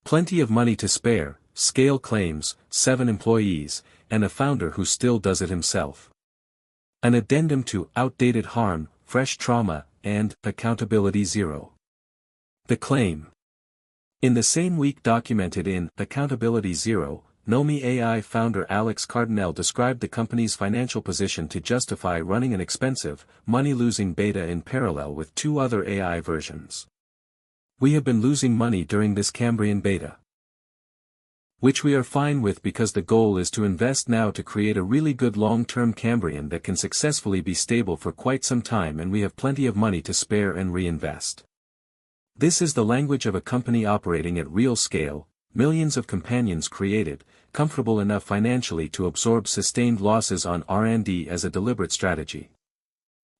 Plenty of money to spare, Scale claims, 7 employees, and a founder who still does it himself. An addendum to outdated harm, fresh trauma, and accountability zero. The claim. In the same week documented in Accountability Zero, nomi.ai founder Alex Cardinell described the company's financial position to justify running an expensive, money-losing beta in parallel with 2 other AI versions. "We have been losing money during this Cambrian beta, which we are fine with because the goal is to invest now to create a really good long-term Cambrian that can successfully be stable for quite some time, and we have plenty of money to spare and reinvest." This is the language of a company operating at real scale, millions of companions created, comfortable enough financially to absorb sustained losses on R&D as a deliberate strategy.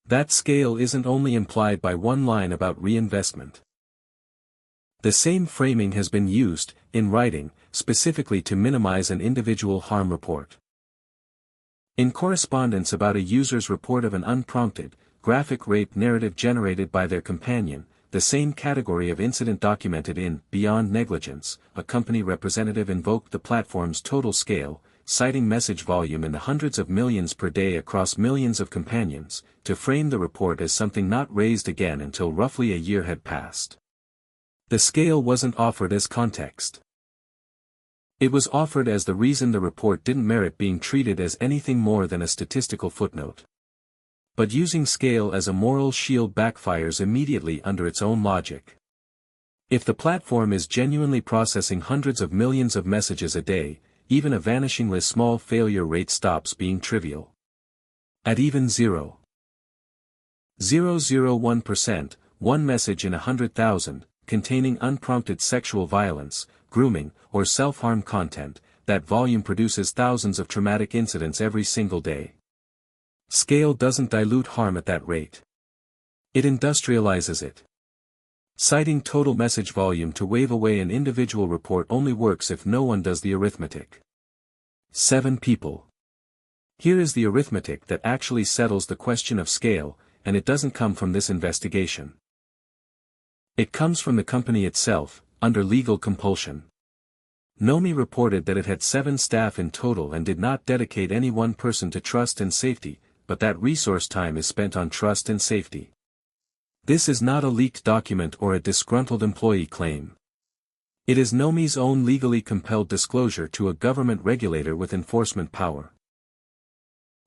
That scale isn't only implied by one line about reinvestment. The same framing has been used, in writing, specifically to minimize an individual harm report. In correspondence about a user's report of an unprompted, graphic rape narrative generated by their companion, the same category of incident documented in Beyond Negligence, a company representative invoked the platform's total scale, citing message volume in the hundreds of millions per day across millions of companions, to frame the report as something not raised again until roughly a year had passed. The scale wasn't offered as context. It was offered as the reason the report didn't merit being treated as anything more than a statistical footnote. But using scale as a moral shield backfires immediately under its own logic. If the platform is genuinely processing hundreds of millions of messages a day, even a vanishingly small failure rate stops being trivial. At even 0.001%, one message in 100,000, containing unprompted sexual violence, grooming, or self-harm content, that volume produces thousands of traumatic incidents every single day. Scale doesn't dilute harm at that rate. It industrializes it. Citing total message volume to wave away an individual report only works if no one does the arithmetic. 7 people. Here is the arithmetic that actually settles the question of scale, and it doesn't come from this investigation. It comes from the company itself, under legal compulsion. Nomi reported that it had 7 staff in total and did not dedicate any one person to trust and safety, but that resource time is spent on trust and safety. This is not a leaked document or a disgruntled employee claim. It is Nomi's own legally compelled disclosure to a government regulator with enforcement power.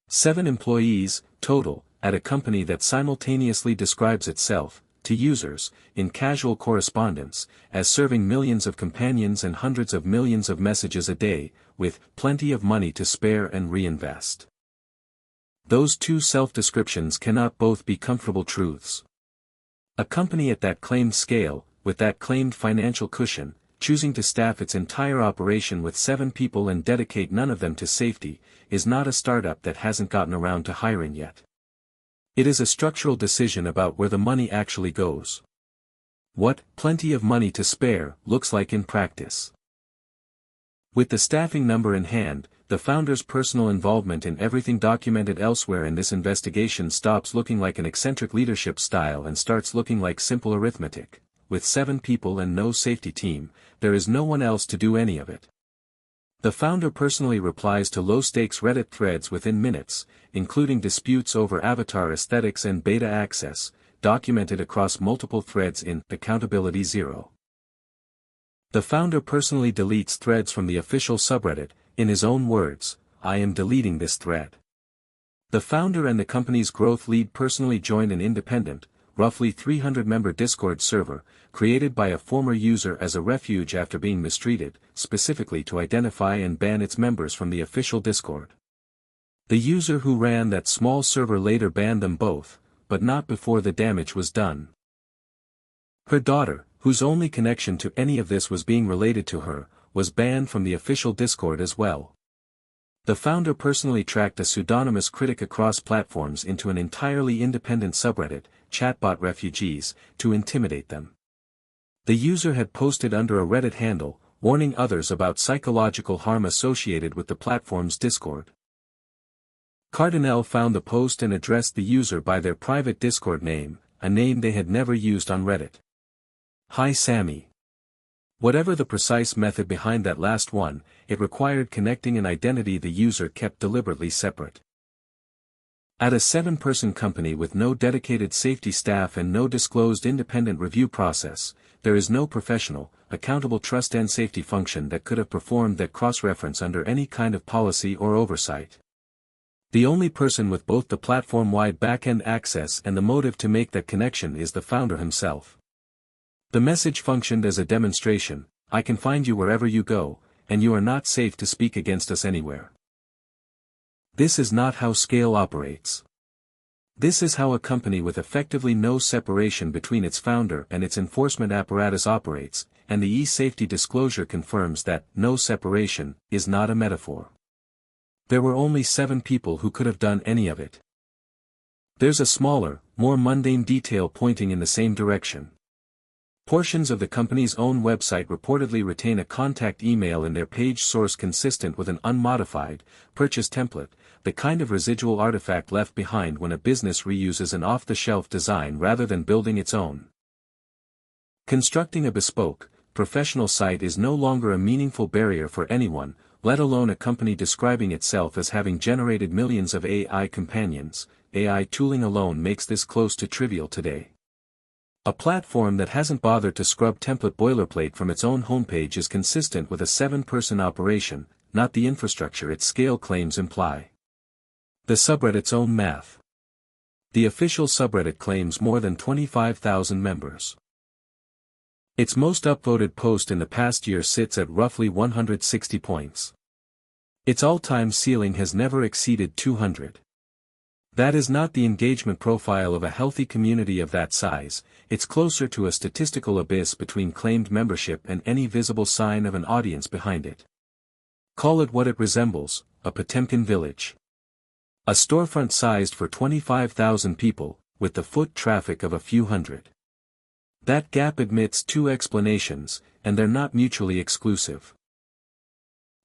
7 employees, total, at a company that simultaneously describes itself, to users, in casual correspondence, as serving millions of companions and hundreds of millions of messages a day, with plenty of money to spare and reinvest. Those 2 self-descriptions cannot both be comfortable truths. A company at that claimed scale, with that claimed financial cushion, choosing to staff its entire operation with 7 people and dedicate none of them to safety, is not a startup that hasn't gotten around to hiring yet. It is a structural decision about where the money actually goes. What "plenty of money to spare" looks like in practice. With the staffing number in hand, the founder's personal involvement in everything documented elsewhere in this investigation stops looking like an eccentric leadership style and starts looking like simple arithmetic. With 7 people and no safety team, there is no one else to do any of it. The founder personally replies to low-stakes Reddit threads within minutes, including disputes over avatar aesthetics and beta access, documented across multiple threads in Accountability Zero. The founder personally deletes threads from the official subreddit. In his own words, "I am deleting this thread." The founder and the company's growth lead personally joined an independent, roughly 300-member Discord server, created by a former user as a refuge after being mistreated, specifically to identify and ban its members from the official Discord. The user who ran that small server later banned them both, but not before the damage was done. Her daughter, whose only connection to any of this was being related to her, was banned from the official Discord as well. The founder personally tracked a pseudonymous critic across platforms into an entirely independent subreddit, Chatbot Refugees, to intimidate them. The user had posted under a Reddit handle, warning others about psychological harm associated with the platform's Discord. Cardinell found the post and addressed the user by their private Discord name, a name they had never used on Reddit. "Hi Sammy. Whatever the precise method behind that last one, it required connecting an identity the user kept deliberately separate. At a 7-person company with no dedicated safety staff and no disclosed independent review process, there is no professional, accountable trust and safety function that could have performed that cross-reference under any kind of policy or oversight. The only person with both the platform-wide back-end access and the motive to make that connection is the founder himself. The message functioned as a demonstration: I can find you wherever you go, and you are not safe to speak against us anywhere. This is not how Scale operates. This is how a company with effectively no separation between its founder and its enforcement apparatus operates, and the eSafety disclosure confirms that no separation is not a metaphor. There were only 7 people who could have done any of it. There's a smaller, more mundane detail pointing in the same direction. Portions of the company's own website reportedly retain a contact email in their page source consistent with an unmodified, purchase template, the kind of residual artifact left behind when a business reuses an off-the-shelf design rather than building its own. Constructing a bespoke, professional site is no longer a meaningful barrier for anyone, let alone a company describing itself as having generated millions of AI companions. AI tooling alone makes this close to trivial today. A platform that hasn't bothered to scrub template boilerplate from its own homepage is consistent with a 7-person operation, not the infrastructure its Scale claims imply. The subreddit's own math. The official subreddit claims more than 25,000 members. Its most upvoted post in the past year sits at roughly 160 points. Its all-time ceiling has never exceeded 200. That is not the engagement profile of a healthy community of that size, it's closer to a statistical abyss between claimed membership and any visible sign of an audience behind it. Call it what it resembles, a Potemkin village. A storefront sized for 25,000 people, with the foot traffic of a few hundred. That gap admits 2 explanations, and they're not mutually exclusive.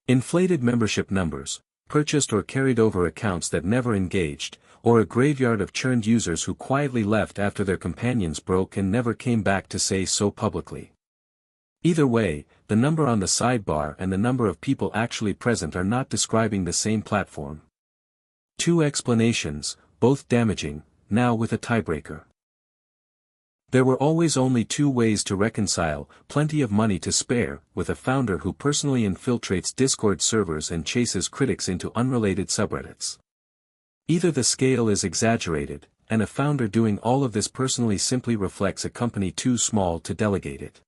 Inflated membership numbers, purchased or carried over accounts that never engaged, or a graveyard of churned users who quietly left after their companions broke and never came back to say so publicly. Either way, the number on the sidebar and the number of people actually present are not describing the same platform. 2 explanations, both damaging, now with a tiebreaker. There were always only 2 ways to reconcile: plenty of money to spare, with a founder who personally infiltrates Discord servers and chases critics into unrelated subreddits. Either the scale is exaggerated, and a founder doing all of this personally simply reflects a company too small to delegate it.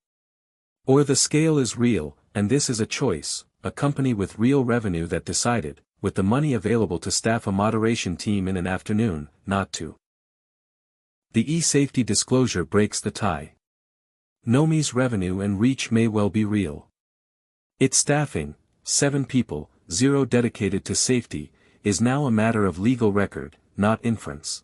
Or the scale is real, and this is a choice, a company with real revenue that decided, with the money available to staff a moderation team in an afternoon, not to. The eSafety disclosure breaks the tie. Nomi's revenue and reach may well be real. Its staffing, 7 people, 0 dedicated to safety, is now a matter of legal record, not inference.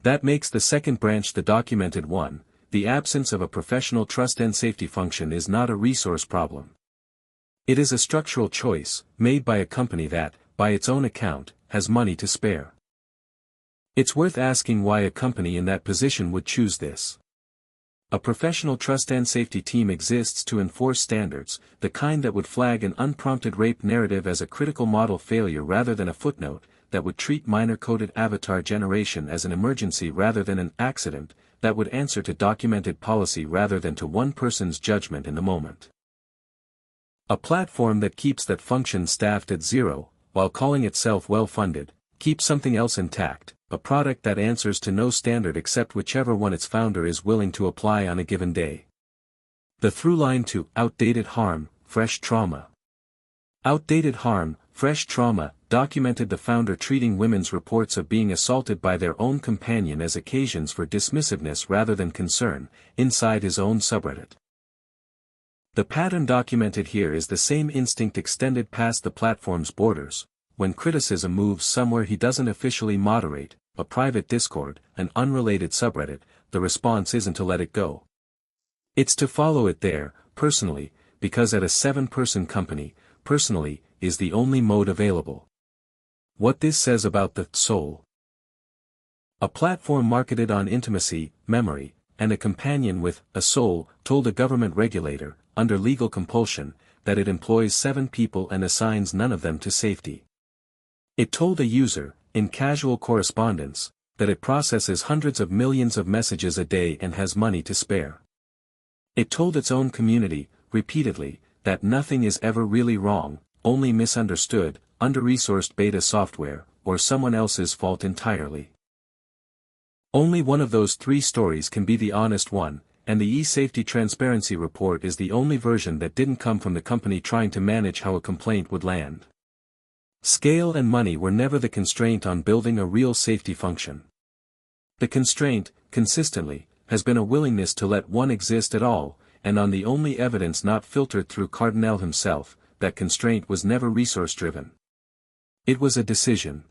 That makes the second branch the documented one: the absence of a professional trust and safety function is not a resource problem. It is a structural choice, made by a company that, by its own account, has money to spare. It's worth asking why a company in that position would choose this. A professional trust and safety team exists to enforce standards, the kind that would flag an unprompted rape narrative as a critical model failure rather than a footnote, that would treat minor-coded avatar generation as an emergency rather than an accident, that would answer to documented policy rather than to one person's judgment in the moment. A platform that keeps that function staffed at 0, while calling itself well-funded, keeps something else intact, a product that answers to no standard except whichever one its founder is willing to apply on a given day. The through line to outdated harm, fresh trauma. Outdated harm, fresh trauma, documented the founder treating women's reports of being assaulted by their own companion as occasions for dismissiveness rather than concern, inside his own subreddit. The pattern documented here is the same instinct extended past the platform's borders. When criticism moves somewhere he doesn't officially moderate, a private Discord, an unrelated subreddit, the response isn't to let it go. It's to follow it there, personally, because at a 7-person company, personally, is the only mode available. What this says about the soul. A platform marketed on intimacy, memory, and a companion with a soul, told a government regulator, under legal compulsion, that it employs 7 people and assigns none of them to safety. It told a user, in casual correspondence, that it processes hundreds of millions of messages a day and has money to spare. It told its own community, repeatedly, that nothing is ever really wrong, only misunderstood, under-resourced beta software, or someone else's fault entirely. Only one of those 3 stories can be the honest one, and the eSafety Transparency Report is the only version that didn't come from the company trying to manage how a complaint would land. Scale and money were never the constraint on building a real safety function. The constraint, consistently, has been a willingness to let one exist at all, and on the only evidence not filtered through Cardinell himself, that constraint was never resource-driven. It was a decision.